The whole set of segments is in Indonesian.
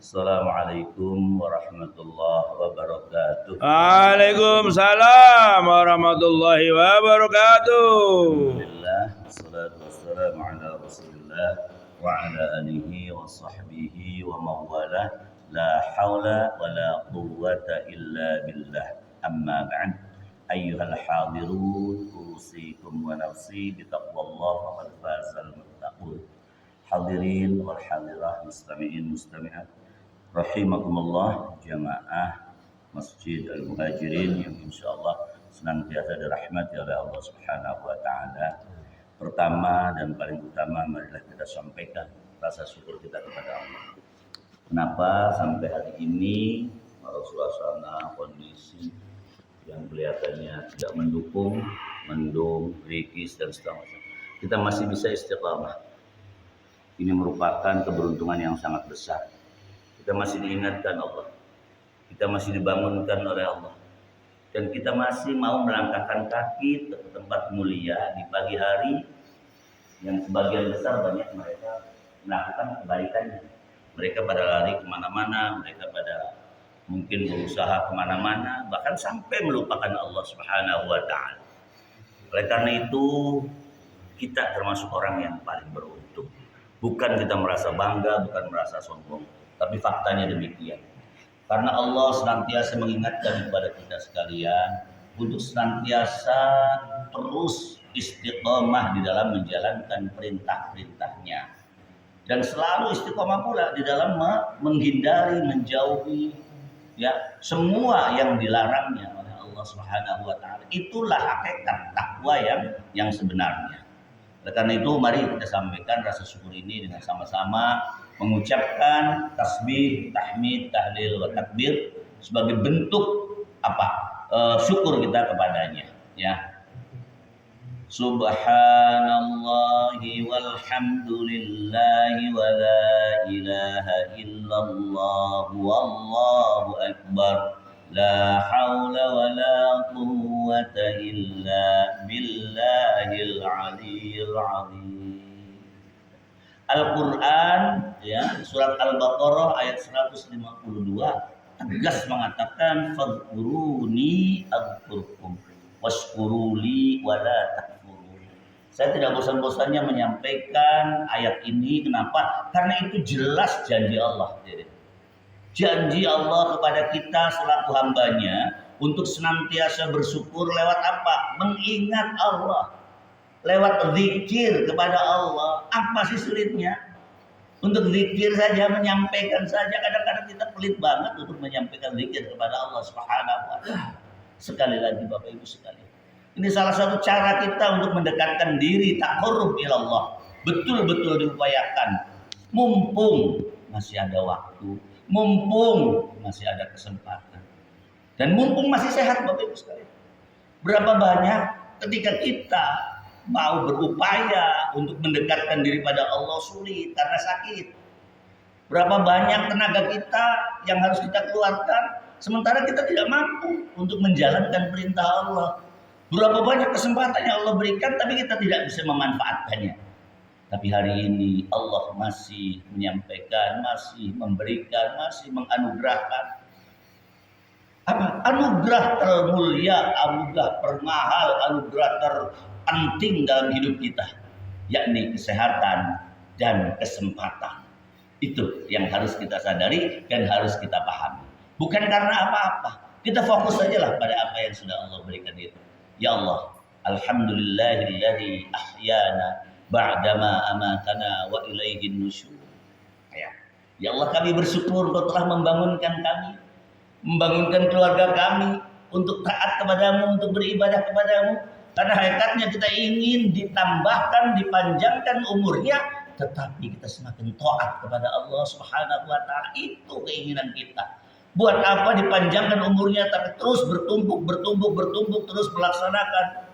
Assalamualaikum warahmatullahi wabarakatuh. Waalaikumsalam warahmatullahi wabarakatuh. Alhamdulillah, wassalatu wassalamu ala Rasulillah wa ala alihi wa sahbihi wa mawalah. La haula wa la quwwata illa billah. Amma ba'd. Ayyuhal hadirun, usikum wa nafsi bitaqwallah faqad fazal muttaqun. Hadirin wal hadirah, mustami'in mustami'at rahimakumullah, jamaah Masjid Al-Muhajirin yang insyaallah senantiasa dirahmati oleh Allah Subhanahu wa taala. Pertama dan paling utama, marilah kita sampaikan rasa syukur kita kepada Allah. Kenapa sampai hari ini suasana kondisi yang kelihatannya tidak mendukung, mendung, rikis dan seterusnya, kita masih bisa istiqamah. Ini merupakan keberuntungan yang sangat besar. Kita masih diingatkan Allah, kita masih dibangunkan oleh Allah, dan kita masih mau melangkahkan kaki ke tempat mulia di pagi hari yang sebagian besar banyak mereka melakukan kebalikannya. Mereka pada lari kemana-mana, mereka pada mungkin berusaha kemana-mana, bahkan sampai melupakan Allah Subhanahu wa ta'ala. Oleh karena itu, kita termasuk orang yang paling beruntung. Bukan kita merasa bangga, bukan merasa sombong, tapi faktanya demikian. Karena Allah senantiasa mengingatkan kepada kita sekalian untuk senantiasa terus istiqomah di dalam menjalankan perintah-perintahnya, dan selalu istiqomah pula di dalam menghindari, menjauhi semua yang dilarangnya oleh Allah Subhanahu wa taala. Itulah hakikat takwa yang sebenarnya. Oleh karena itu, mari kita sampaikan rasa syukur ini dengan sama-sama mengucapkan tasbih, tahmid, tahlil, wa takbir sebagai bentuk syukur kita kepadanya. Ya, Subhanallahi walhamdulillahi wa la ilaha illallah wallahu akbar. La haula wa la quwwata illa billahil aliyyil azim. Al-Quran, surat Al-Baqarah ayat 152 tegas mengatakan fadhkuruni adzkurkum washkuruli wala takfurun. Saya tidak bosan-bosannya menyampaikan ayat ini. Kenapa? Karena itu jelas janji Allah. Janji Allah kepada kita selaku hambanya untuk senantiasa bersyukur lewat apa? Mengingat Allah, lewat zikir kepada Allah. Apa sih sulitnya? Untuk zikir saja, menyampaikan saja. Kadang-kadang kita pelit banget untuk menyampaikan zikir kepada Allah Subhanahu wa ta'ala. Sekali lagi Bapak Ibu sekalian, ini salah satu cara kita untuk mendekatkan diri, taqarrub ilallah. Betul-betul diupayakan. Mumpung masih ada waktu, mumpung masih ada kesempatan, dan mumpung masih sehat Bapak Ibu sekalian. Berapa banyak ketika kita mau berupaya untuk mendekatkan diri pada Allah sulit karena sakit. Berapa banyak tenaga kita yang harus kita keluarkan sementara kita tidak mampu untuk menjalankan perintah Allah. Berapa banyak kesempatan yang Allah berikan tapi kita tidak bisa memanfaatkannya. Tapi hari ini Allah masih menyampaikan, masih memberikan, masih menganugerahkan anugerah termulia, anugerah termahal, anugerah terpenting dalam hidup kita, yakni kesehatan dan kesempatan. Itu yang harus kita sadari dan harus kita pahami. Bukan karena apa-apa, kita fokus sajalah pada apa yang sudah Allah berikan itu. Ya Allah, alhamdulillahilladzi ahyana ba'dama amatana wa ilaihin nusyur. Ya Allah, kami bersyukur Engkau telah membangunkan kami, membangunkan keluarga kami untuk taat kepadamu, untuk beribadah kepadamu. Karena hakikatnya kita ingin ditambahkan, dipanjangkan umurnya, tetapi kita semakin taat kepada Allah Subhanahu wa ta'ala. Itu keinginan kita. Buat apa dipanjangkan umurnya tapi terus bertumbuk terus melaksanakan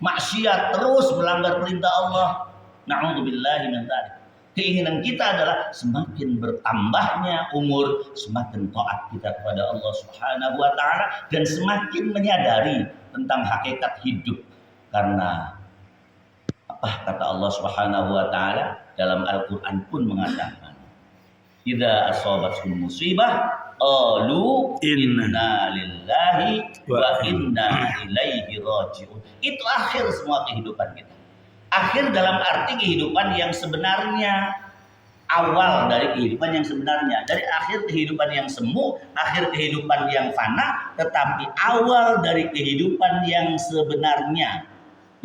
maksiat, terus melanggar perintah Allah. Na'udzubillahi min dzalik. Keinginan kita adalah semakin bertambahnya umur, semakin taat kita kepada Allah Subhanahu wa ta'ala, dan semakin menyadari tentang hakikat hidup. Karena kata Allah Subhanahu wa ta'ala dalam Al-Quran pun mengatakan, Idza asabatkum musibah qalu inna lillahi wa inna ilaihi raji'un. Itu akhir semua kehidupan kita. Akhir dalam arti kehidupan yang sebenarnya, awal dari kehidupan yang sebenarnya, dari akhir kehidupan yang semu, akhir kehidupan yang fana, tetapi awal dari kehidupan yang sebenarnya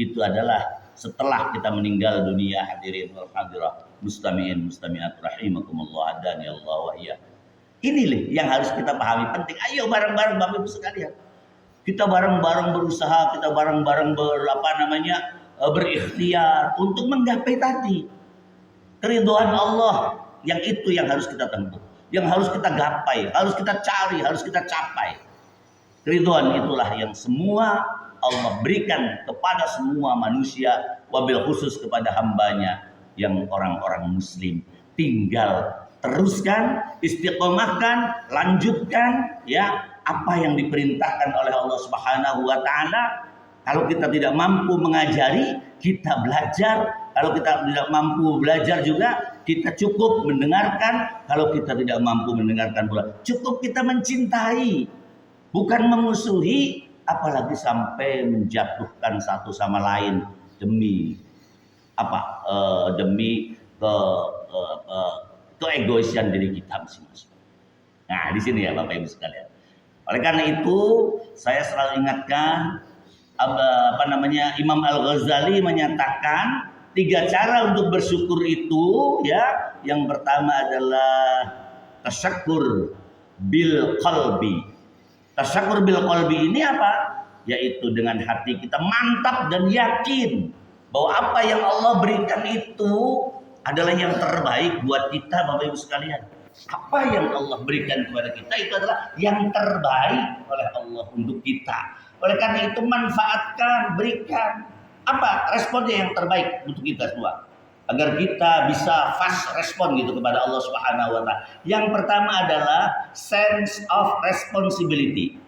itu adalah setelah kita meninggal dunia. Hadirin wal hadirat, mustami'in mustami'at rahimakumullah, adani Allah wa iyyakum. Ini yang harus kita pahami, penting. Ayo bareng-bareng Bapak Ibu sekalian. Kita bareng-bareng berusaha, kita bareng-bareng berikhtiar untuk menggapai tadi keridhaan Allah. Yang itu yang harus kita tempuh, yang harus kita gapai, harus kita cari, harus kita capai. Keridhaan itulah yang semua Allah berikan kepada semua manusia, wabil khusus kepada hambanya yang orang-orang muslim. Tinggal teruskan, istiqomahkan, lanjutkan ya apa yang diperintahkan oleh Allah Subhanahu wa taala. Kalau kita tidak mampu mengajari, kita belajar. Kalau kita tidak mampu belajar juga, kita cukup mendengarkan. Kalau kita tidak mampu mendengarkan pula, cukup kita mencintai, bukan memusuhi, apalagi sampai menjatuhkan satu sama lain demi apa? Demi keegoisan diri kita masing-masing. Nah, di sini ya Bapak Ibu sekalian. Oleh karena itu, saya selalu ingatkan Imam Al-Ghazali menyatakan 3 cara untuk bersyukur itu ya. Yang pertama adalah tasyakur bil qalbi. Tasyakur bil qalbi ini apa? Yaitu dengan hati kita mantap dan yakin bahwa apa yang Allah berikan itu adalah yang terbaik buat kita Bapak Ibu sekalian. Apa yang Allah berikan kepada kita itu adalah yang terbaik oleh Allah untuk kita. Oleh karena itu manfaatkan, berikan. Apa responnya yang terbaik untuk kita semua? Agar kita bisa fast respon gitu kepada Allah Subhanahu wa taala. Yang pertama adalah sense of responsibility.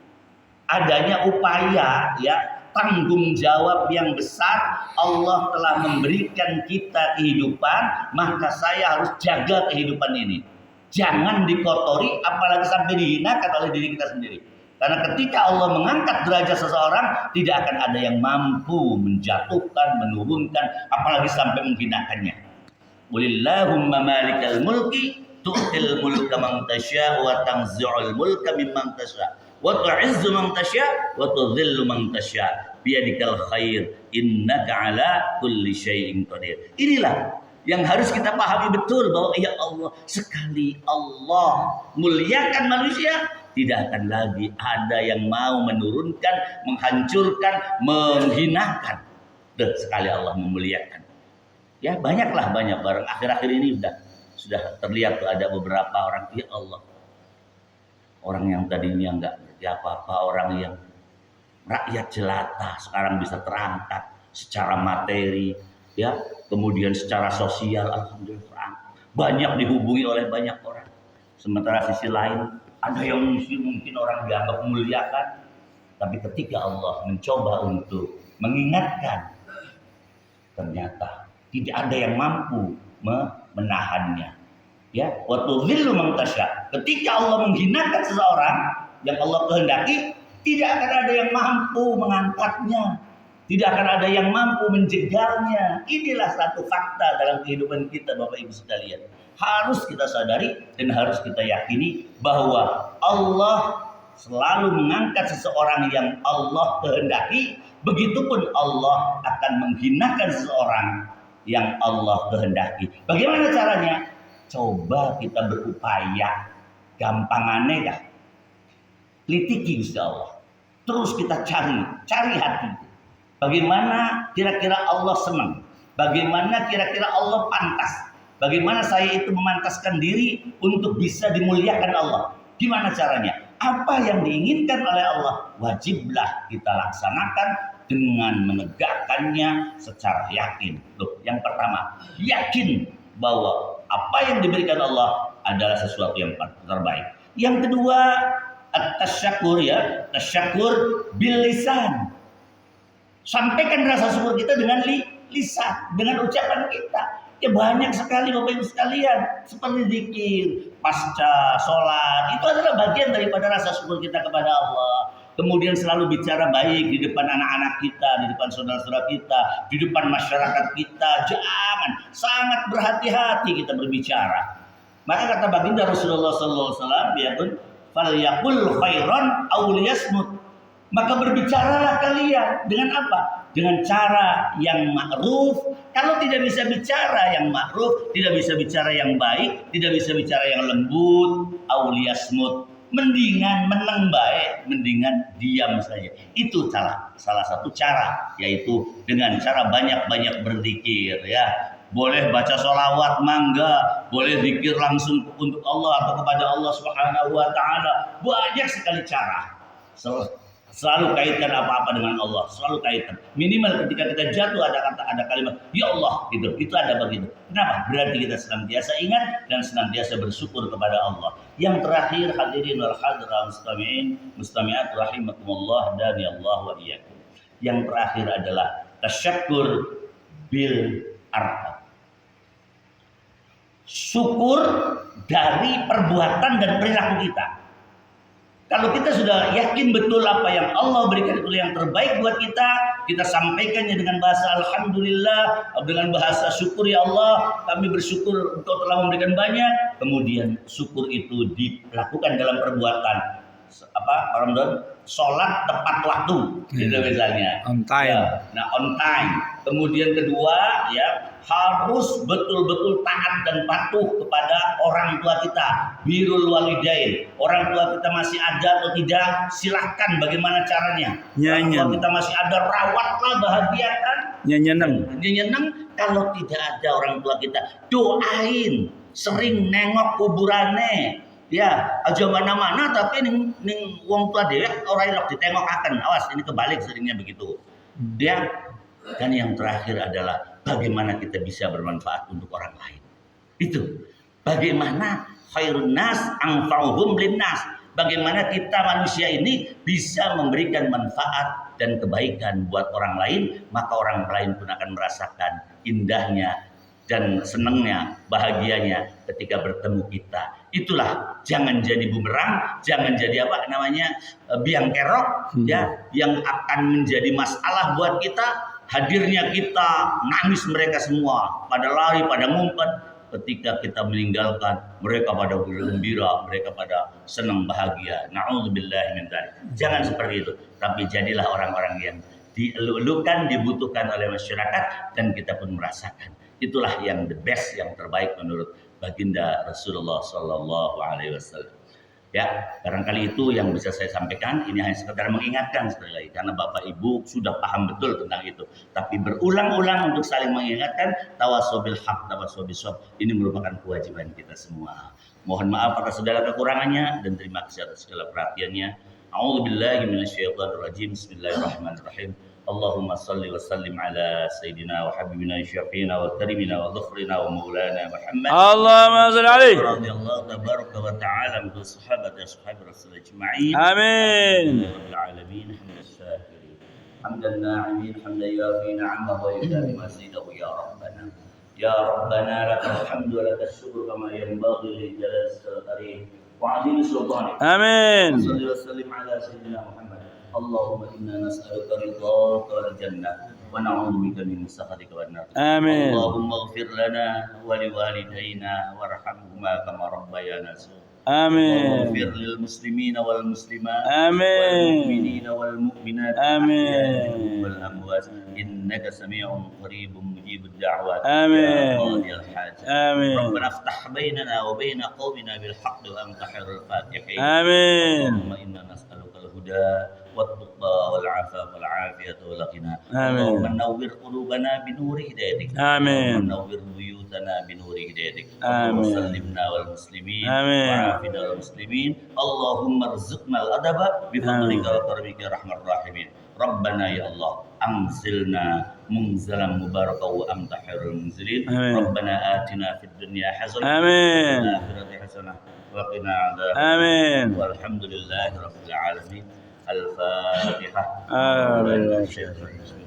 Adanya upaya ya, tanggung jawab yang besar. Allah telah memberikan kita kehidupan, maka saya harus jaga kehidupan ini. Jangan dikotori, apalagi sampai dihinakan oleh diri kita sendiri. Karena ketika Allah mengangkat derajat seseorang, tidak akan ada yang mampu menjatuhkan, menurunkan, apalagi sampai menghinakannya. Qulillahumma malikal mulki tu'til mulka man tasya wa tanzi'ul mulka mimman tasya wa tu'izzu man tasya wa tudhillu man tasya biyadikal khair innaka ala kulli syai'in qadir. Inilah yang harus kita pahami betul, bahwa ya Allah, sekali Allah muliakan manusia, tidak akan lagi ada yang mau menurunkan, menghancurkan, menghinakan. Sekali Allah memuliakan. Ya banyak bareng akhir-akhir ini sudah terlihat tuh ada beberapa orang, ya Allah, orang yang tadinya enggak ngerti apa-apa, orang yang rakyat jelata sekarang bisa terangkat secara materi, ya, kemudian secara sosial, alhamdulillah banyak dihubungi oleh banyak orang. Sementara sisi lain ada yang mungkin orang dianggap memuliakan, tapi ketika Allah mencoba untuk mengingatkan, ternyata tidak ada yang mampu menahannya. Ya, waktu zillu man tasya. Ketika Allah menghinakan seseorang yang Allah kehendaki, tidak akan ada yang mampu mengangkatnya. Tidak akan ada yang mampu menjegalnya. Inilah satu fakta dalam kehidupan kita Bapak Ibu sekalian. Harus kita sadari dan harus kita yakini bahwa Allah selalu mengangkat seseorang yang Allah kehendaki. Begitupun Allah akan menghinakan seseorang yang Allah kehendaki. Bagaimana caranya? Coba kita berupaya. Gampangannya dah. Litiki Gusti Allah. Terus kita cari hati. Bagaimana kira-kira Allah senang? Bagaimana kira-kira Allah pantas? Bagaimana saya itu memantaskan diri untuk bisa dimuliakan Allah? Gimana caranya? Apa yang diinginkan oleh Allah wajiblah kita laksanakan dengan menegakkannya secara yakin. Loh, yang pertama, yakin bahwa apa yang diberikan Allah adalah sesuatu yang terbaik. Yang kedua, at-tasyakur ya, tasyakur bil lisan. Sampaikan rasa syukur kita dengan lisan, dengan ucapan kita. Ya banyak sekali Bapak Ibu sekalian. Seperti zikir, pasca sholat. Itu adalah bagian daripada rasa syukur kita kepada Allah. Kemudian selalu bicara baik di depan anak-anak kita, di depan saudara-saudara kita, di depan masyarakat kita. Jangan, sangat berhati-hati kita berbicara. Maka kata baginda Rasulullah SAW, biarpun falyaqul khairan aw liyasmut. Maka berbicaralah kalian dengan apa? Dengan cara yang ma'ruf. Kalau tidak bisa bicara yang ma'ruf, tidak bisa bicara yang baik, tidak bisa bicara yang lembut, aw liyasmut. Mendingan meneng baik, mendingan diam saja. Itu salah satu cara, yaitu dengan cara banyak-banyak berzikir ya. Boleh baca sholawat mangga, boleh zikir langsung untuk Allah atau kepada Allah Subhanahu wa taala. Banyak sekali cara. Selalu kaitkan apa-apa dengan Allah, selalu kaitkan. Minimal ketika kita jatuh ada kalimat ya Allah gitu. Itu ada begitu. Kenapa? Berarti kita senantiasa ingat dan senantiasa bersyukur kepada Allah. Yang terakhir hadirin wal hadirat mustami'at rahimakumullah dan ya Allah wa iyyakum. Yang terakhir adalah tasyakkur bil arqam. Syukur dari perbuatan dan perilaku kita. Kalau kita sudah yakin betul apa yang Allah berikan itu yang terbaik buat kita, kita sampaikannya dengan bahasa Alhamdulillah, dengan bahasa syukur ya Allah, kami bersyukur Engkau telah memberikan banyak. Kemudian syukur itu dilakukan dalam perbuatan. Ramadan, sholat tepat waktu, gitu misalnya. On time. Ya, nah on time. Kemudian kedua, ya harus betul-betul taat dan patuh kepada orang tua kita. Birrul walidain. Orang tua kita masih ada atau tidak, silahkan bagaimana caranya. Orang tua kita masih ada, rawatlah, bahagiakan. Nyeneng. Kalau tidak ada orang tua kita, doain. Sering nengok kuburane. Ya, aja mana-mana tapi ning wong tua dhewe ora elok ditengokaken. Awas, ini kebalik seringnya begitu. Ya. Dan yang terakhir adalah bagaimana kita bisa bermanfaat untuk orang lain. Itu. Bagaimana khairun nas anfa'uhum linnas. Bagaimana kita manusia ini bisa memberikan manfaat dan kebaikan buat orang lain, maka orang lain pun akan merasakan indahnya dan senangnya, bahagianya ketika bertemu kita. Itulah, jangan jadi bumerang, jangan jadi biang kerok ya, yang akan menjadi masalah buat kita. Hadirnya kita, nangis mereka semua, pada lari, pada ngumpet. Ketika kita meninggalkan, mereka pada bergembira, mereka pada senang bahagia. Na'udzubillahi min dzalik. Jangan seperti itu, tapi jadilah orang-orang yang dielulukan, dibutuhkan oleh masyarakat, dan kita pun merasakan. Itulah yang the best, yang terbaik menurut baginda Rasulullah Sallallahu Alaihi Wasallam. Ya, barangkali itu yang bisa saya sampaikan. Ini hanya sekedar mengingatkan sekali lagi, karena Bapak Ibu sudah paham betul tentang itu. Tapi berulang-ulang untuk saling mengingatkan, tawasau bil haq, tawasau bis sabr. Ini merupakan kewajiban kita semua. Mohon maaf atas segala kekurangannya dan terima kasih atas segala perhatiannya. A'udzubillahi minasyaitonir rajim. Bismillahirrahmanirrahim. Allahumma salli wa sallim ala sayyidina wa habibina syafiina wa karimina wa dhukhrina wa maulana Muhammad. Allahumma salli alaihi. Radhiyallahu tabaraka wa ta'ala min sahabati ashabi rasul ajma'in. Amin. Rabbil alamin hamdan syakirin. Hamdan na'imin hamdan yafi ni'amahu wa yudafi mazidahu ya rabbana. Ya rabbana lakal hamdu wa lakal syukru kama yanbaghi li jalalatil karim wa 'azimi sultanik. Amin. Salli wa sallim ala sayyidina Muhammad. Allahumma inna nas'aluka ridhaka wal jannah wa na'udzu bika min sakhatika wan nar. Amin. Allahumma ighfir lana wa liwalidayna warhamhuma kama rabbayana shaghira. Amin. Ighfir lil muslimina wal muslimat. Amin. Wal mu'minina wal mu'minat. Amin. Wal amwat. Innaka sami'un qaribun mujibud da'wat. Amin. Ya qadiyal hajat. Amin. Rabbana iftah bainana wa baina qaumina bil haqqi wa anta khairul fatihin. Amin. Allahumma inna nas'aluka al-huda والتقى والعفاف والعافية والغنى. آمين. اللهم نور قلوبنا بنور هدايتك. آمين. نور بيوتنا بنور هدايتك. آمين. وسلمنا والمسلمين. آمين. وعافنا والمسلمين. اللهم ارزقنا الأدب بفضلك وكرمك يا أرحم الراحمين. ربنا يا الله أنزلنا منزلا مباركا وأنت خير المنزلين. آمين. ربنا آتنا في الدنيا حسنة. آمين. وفي الآخرة حسنة وقنا عذاب. آمين. والحمد لله رب العالمين. الفاتحة. آمين.